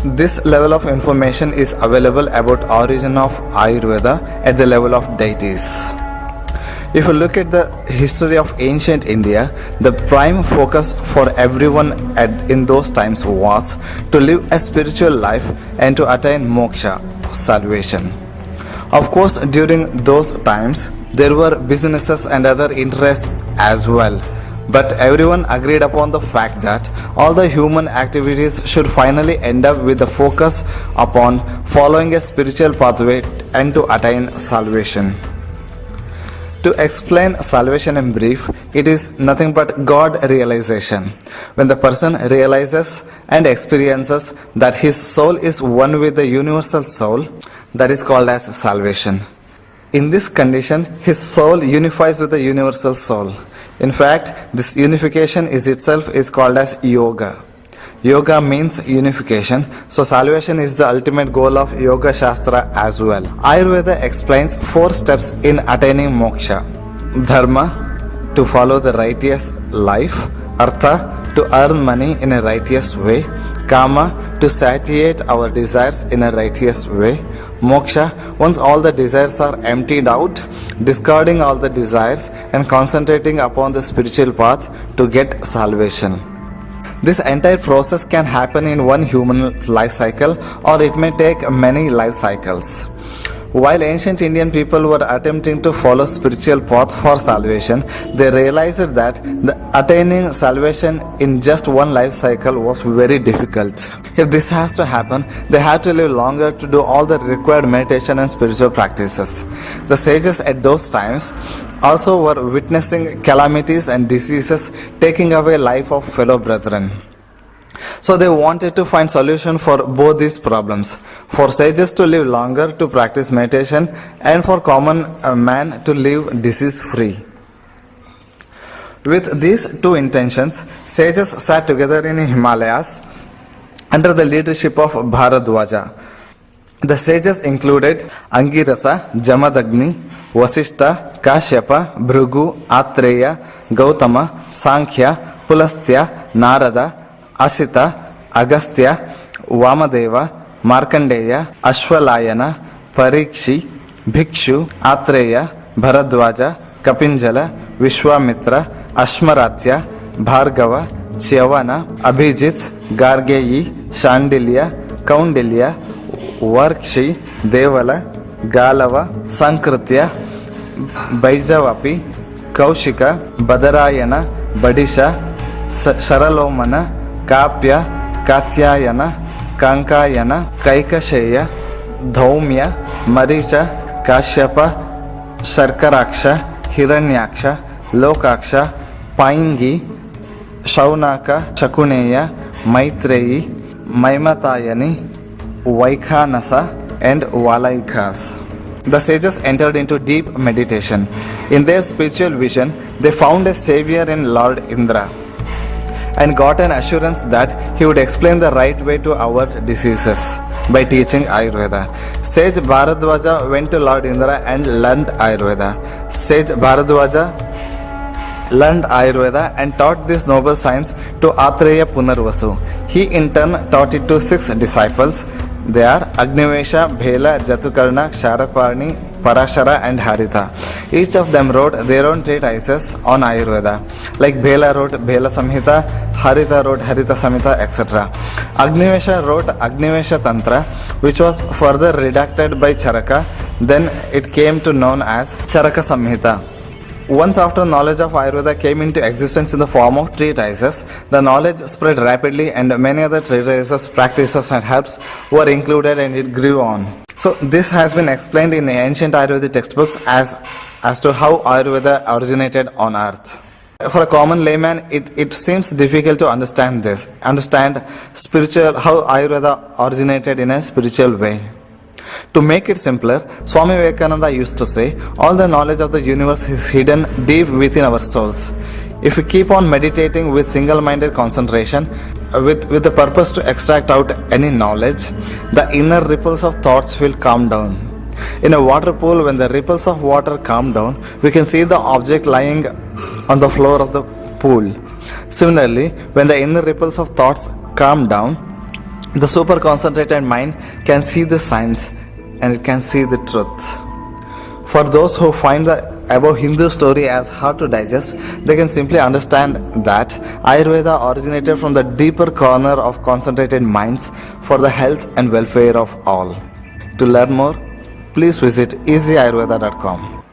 This level of information is available about origin of Ayurveda at the level of deities. If you look at the history of ancient India, the prime focus for everyone in those times was to live a spiritual life and to attain moksha, salvation. Of course, during those times, there were businesses and other interests as well. But everyone agreed upon the fact that all the human activities should finally end up with the focus upon following a spiritual pathway and to attain salvation. To explain salvation in brief, it is nothing but God realization. When the person realizes and experiences that his soul is one with the universal soul, that is called as salvation. In this condition, his soul unifies with the universal soul. In fact, this unification itself is called as yoga. Yoga means unification, so salvation is the ultimate goal of Yoga Shastra as well. Ayurveda explains 4 steps in attaining moksha. Dharma, to follow the righteous life. Artha, to earn money in a righteous way. Kama, to satiate our desires in a righteous way. Moksha, once all the desires are emptied out, discarding all the desires and concentrating upon the spiritual path to get salvation. This entire process can happen in one human life cycle, or it may take many life cycles. While ancient Indian people were attempting to follow spiritual path for salvation, they realized that attaining salvation in just one life cycle was very difficult. If this has to happen, they had to live longer to do all the required meditation and spiritual practices. The sages at those times also were witnessing calamities and diseases taking away life of fellow brethren. So they wanted to find solution for both these problems. For sages to live longer to practice meditation, and for common man to live disease free. With these 2 intentions, sages sat together in Himalayas under the leadership of Bharadwaja. The sages included Angirasa, Jamadagni, Vasishta, Kashyapa, Bhrigu, Atreya, Gautama, Sankhya, Pulastya, Narada, Ashita, Agastya, Vamadeva, Markandeya, Ashwalayana, Parikshi, Bhikshu, Atreya, Bharadwaja, Kapinjala, Vishwamitra, Ashmaratya, Bhargava, Chyavana, Abhijit, Gargeyi, Shandilya, Kaundilya, Varkshi, Devala, Galava, Sankritya, Baijavapi, Kaushika, Badarayana, Badisha, Sharalomana, Kapya, Katyayana, Kankayana, Kaikasheya, Dhaumya, Maricha, Kashyapa, Sharkaraksha, Hiranyaksha, Lokaksha, Paingi, Shaunaka, Shakuneya, Maitreyi, Maimatayani, Vaikhanasa, and Valaikas. The sages entered into deep meditation. In their spiritual vision, they found a savior in Lord Indra and got an assurance that he would explain the right way to our diseases by teaching Ayurveda. Sage Bharadwaja went to Lord Indra and learned Ayurveda. Sage Bharadwaja learned Ayurveda and taught this noble science to Atreya Punarvasu. He in turn taught it to 6 disciples. They are Agnivesha, Bhela, Jatukarna, Ksharapani, Parashara and Harita. Each of them wrote their own treatises on Ayurveda. Like Bhela wrote Bhela Samhita, Harita wrote Harita Samhita, etc. Agnivesha wrote Agnivesha Tantra, which was further redacted by Charaka. Then it came to known as Charaka Samhita. Once after knowledge of Ayurveda came into existence in the form of treatises, the knowledge spread rapidly and many other treatises, practices and herbs were included and it grew on. So this has been explained in ancient Ayurvedic textbooks as to how Ayurveda originated on earth. For a common layman, it seems difficult to understand spiritual, how Ayurveda originated in a spiritual way. To make it simpler, Swami Vivekananda used to say, all the knowledge of the universe is hidden deep within our souls. If we keep on meditating with single-minded concentration, with the purpose to extract out any knowledge, the inner ripples of thoughts will calm down. In a water pool, when the ripples of water calm down, we can see the object lying on the floor of the pool. Similarly, when the inner ripples of thoughts calm down, The super concentrated mind can see the signs and it can see the truth. For those who find the above Hindu story as hard to digest, they can simply understand that Ayurveda originated from the deeper corner of concentrated minds for the health and welfare of all. To learn more, please visit easyayurveda.com.